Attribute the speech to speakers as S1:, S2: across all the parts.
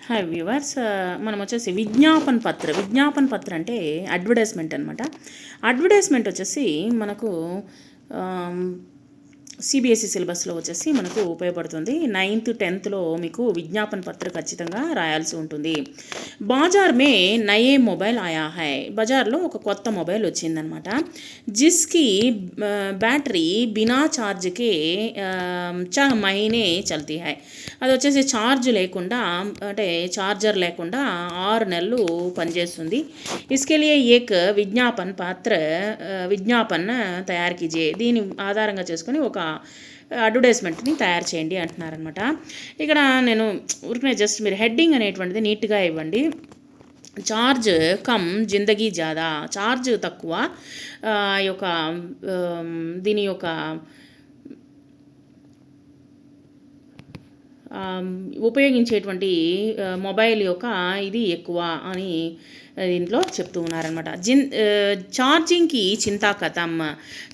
S1: Hi viewers, మనం వచ్చేసి విజ్ఞాపన పత్ర అంటే అడ్వర్టైజ్మెంట్ అనమాట. అడ్వర్టైజ్మెంట్ వచ్చేసి మనకు సిబిఎస్ఈ సిలబస్లో వచ్చేసి మనకు ఉపయోగపడుతుంది. 9th 10thలో మీకు విజ్ఞాపన పత్ర ఖచ్చితంగా రాయాల్సి ఉంటుంది. బాజార్ మే నయే మొబైల్ ఆయా హై, బజార్లో ఒక కొత్త మొబైల్ వచ్చిందనమాట. జిస్కి బ్యాటరీ బినా ఛార్జ్కే 4 మహీనే చల్తీ హై, అది వచ్చేసి ఛార్జ్ లేకుండా అంటే ఛార్జర్ లేకుండా 6 నెలలు పనిచేస్తుంది. ఇస్కెలియే ఏక్ విజ్ఞాపన్ తయారు కీజియే, దీని ఆధారంగా చేసుకొని ఒక అడ్వర్టైజ్మెంట్ని తయారు చేయండి అంటున్నారనమాట. ఇక్కడ నేను ఊరికనే జస్ట్ మీరు హెడ్డింగ్ అనేటువంటిది నీట్గా ఇవ్వండి. చార్జ్ కమ్ జిందగీ జాదా, చార్జ్ తక్కువ యొక్క దీని యొక్క ఉపయోగించేటువంటి మొబైల్ యొక్క ఇది ఎక్కువ అని దీంట్లో చెప్తూ ఉన్నారనమాట. ఛార్జింగ్కి చింతా కథం,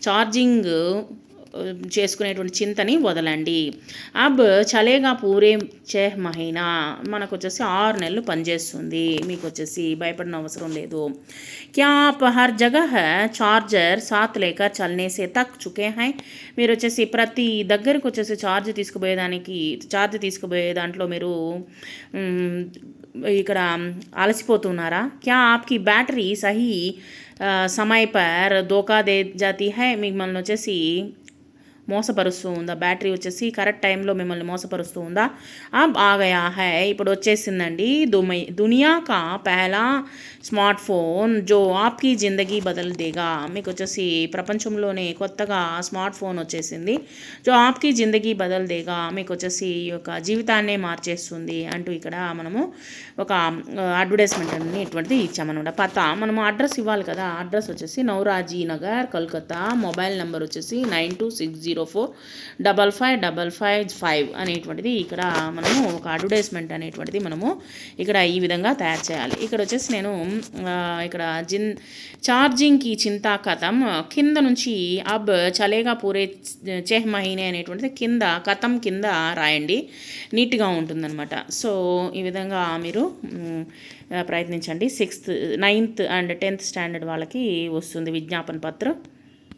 S1: ఛార్జింగ్ చేసుకునేటువంటి చింతని వదలండి. అబ్ చలేగా పూరే 6 మహీనా, మనకు వచ్చేసి 6 నెలలు పనిచేస్తుంది, మీకు వచ్చేసి భయపడిన అవసరం లేదు. క్యా ఆప్ హర్ జగహ్ చార్జర్ సాత్ లేకర్ చల్నే సే తక్ చుకే హై, మీరు వచ్చేసి ప్రతి దగ్గరకు వచ్చేసి ఛార్జ్ తీసుకుపోయే దాంట్లో మీరు ఇక్కడ అలసిపోతున్నారా? క్యా ఆప్కి బ్యాటరీ సహీ సమయ పర్ ధోకా దే జాతీ హై, మిమ్మల్ని వచ్చేసి మోసపరుస్తూ ఉందా, బ్యాటరీ వచ్చేసి కరెక్ట్ టైంలో మిమ్మల్ని మోసపరుస్తూ ఉందా? అబ్ ఆగయా హై, ఇప్పుడు వచ్చేసిందండి దునియా కా పెహలా స్మార్ట్ ఫోన్ జో ఆప్కి జిందగీ బదల్ దేగా, మీకు వచ్చేసి ప్రపంచంలోనే కొత్తగా స్మార్ట్ ఫోన్ వచ్చేసింది. జో ఆప్కి జిందగీ బదల్ దేగా, మీకు వచ్చేసి ఈ యొక్క జీవితాన్నే మార్చేస్తుంది అంటూ ఇక్కడ మనము ఒక అడ్వర్టైజ్మెంట్ అనేటువంటిది ఇచ్చామన్నమాట. మనము అడ్రస్ ఇవ్వాలి కదా, అడ్రస్ వచ్చేసి నౌరాజీ నగర్ కల్కత్తా, మొబైల్ నెంబర్ వచ్చేసి 9260455555 అనేటువంటిది ఇక్కడ మనము ఒక అడ్వర్టైజ్మెంట్ అనేటువంటిది మనము ఇక్కడ ఈ విధంగా తయారు చేయాలి. ఇక్కడ వచ్చేసి నేను ఇక్కడ ఛార్జింగ్కి చింతా కథం కింద నుంచి అబ్ చలేగా పూరే 6 మహీనే అనేటువంటిది కథం కింద రాయండి, నీట్గా ఉంటుందన్నమాట. సో ఈ విధంగా మీరు ప్రయత్నించండి. 6th 9th and 10th standard వాళ్ళకి వస్తుంది విజ్ఞాపన పత్రం.